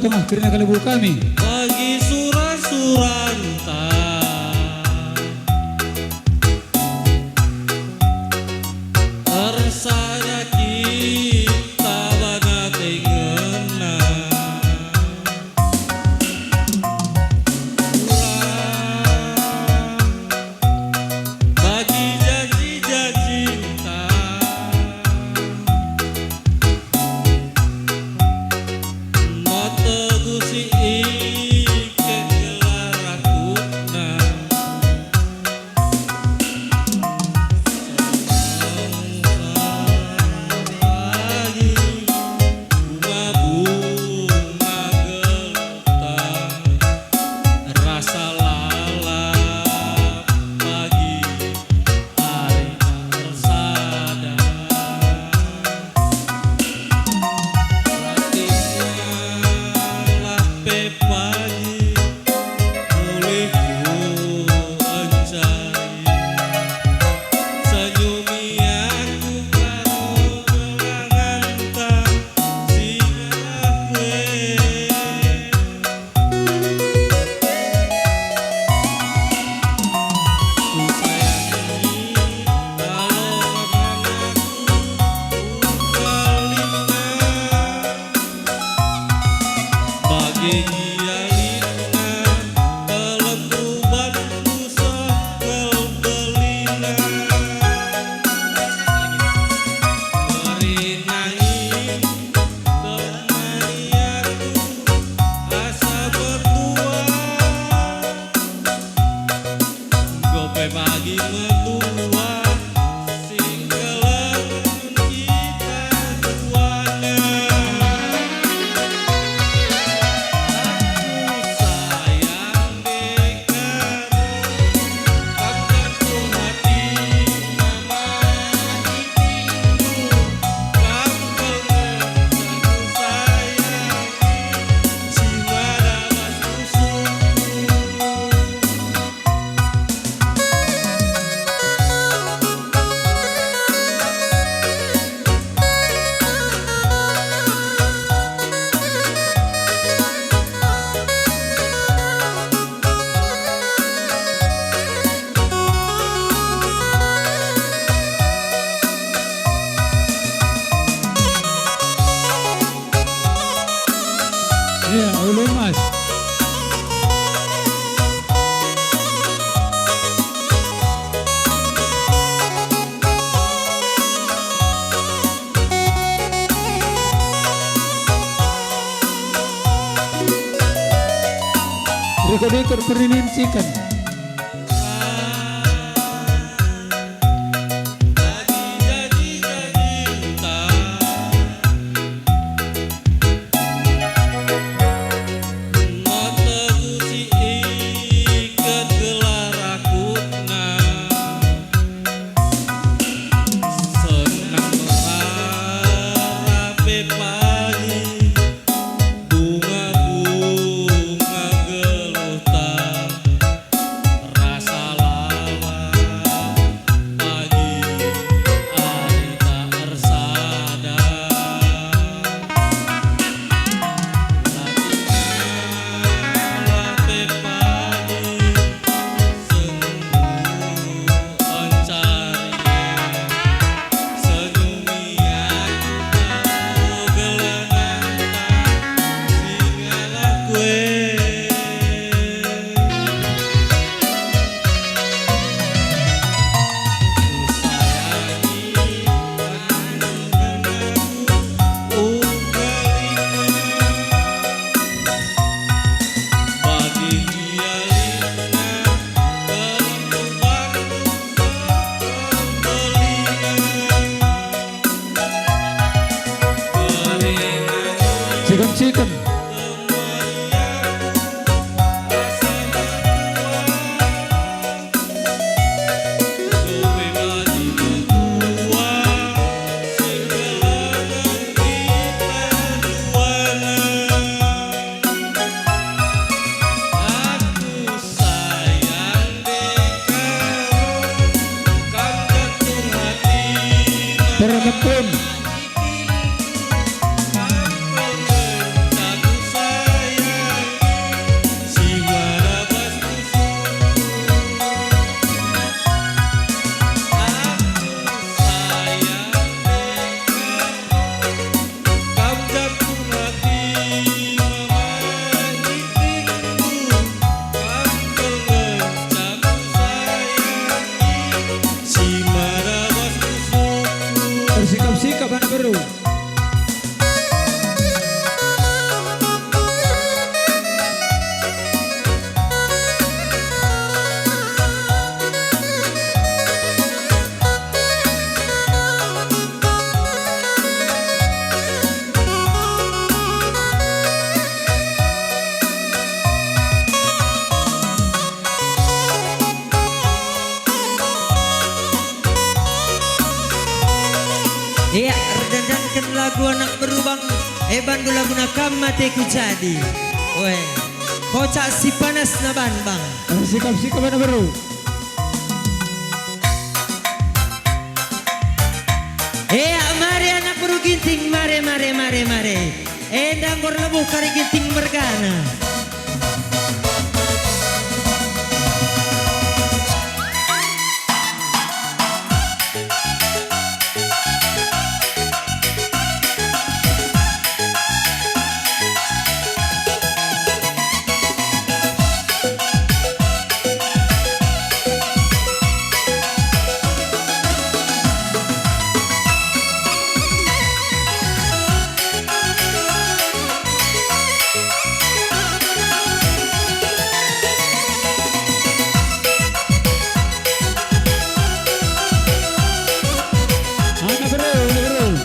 tengah kiranya kalebu kami. Bagi surah-suranta tersaya kita bana tengena bagi janji-janji mata gusi ike gelarakuna lagi bunga-bunga gelap rasa lalap pagi hari tersadar lape pagi mulihku encai senyumi aku karo gelangan tak singgah kue ku sayangi kalongan aku galina bagi gialina kelembuban busa kelbelina merinangi temani aku asa berdua gope pagi mentua sing kelengan kita duana sayang dekamu kan jantung hati mama hatiku kampengan satu sayangi simada mas Ya, ulun mas. Rekod-rekod perinincikan. bagi janji-janji mata gusi iket gelarakuna senang mengharap pagi bunga-bunga gelutan rasa lalap pagi hari tak tersadar lape pagi semu oncari senyumi aku karo gelanang singgah kue sayangi panjenengan aku galina bagi gialina kelembuban busa kelbelina merinangi Chicken. Terlepon. Satu saya Iya, redandankan lagu anak berubang. Bandu lagu nakam mateku jadi. Weh, kocak si panas na bang. Sikap-sikap mana baru. Mari anak baru ginting, mari. Endang kor lebuh kari ginting bergana. Anak baru.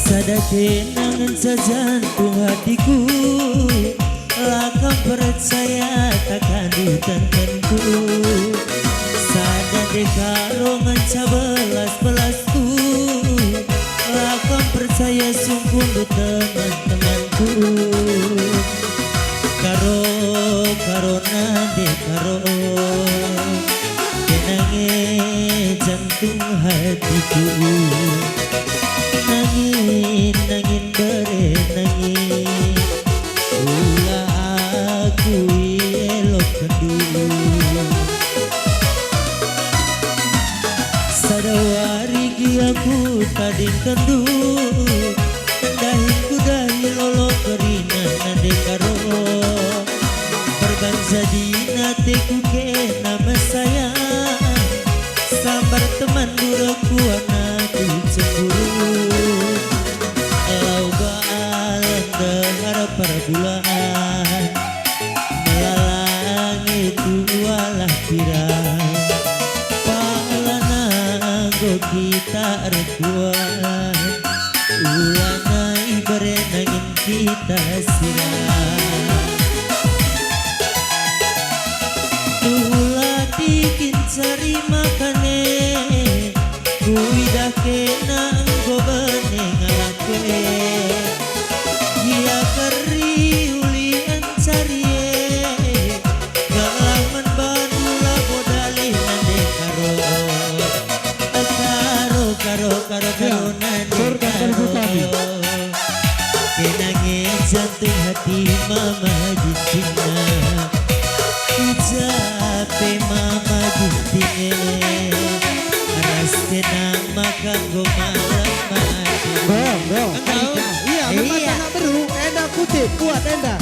Sada kenangan sejantung hatiku, lakam percaya takkan ditentenku. Sada dekarongan belas-belasku, lakam percaya sungguh du teman-temanku. Karo nade karo, kenangan jantung hatiku. Nangin bare nangin, ula aku elok kendu. Sadawari gi aku tading kendu, tendahin kudahi lolo kerina nade karo. Berbangsa di nateku ke nama sayang, sabar teman duraku anakku cemburu. Perbulan melalangi tualah pirang, palana go kita rekuan, ulana ibarenangin kita sirang. Tulah bikin cari makane, kuidah kena go beneng alakwe. Ia keri ulian carie, galaman badula bodali nande karo. Karo nande karo. Kenangin jantung hati mama jintina, ucape mama jintina, raste nang makan go malam mati. Bro. Iya, memang anak baru. Enda putih, kuat Enda.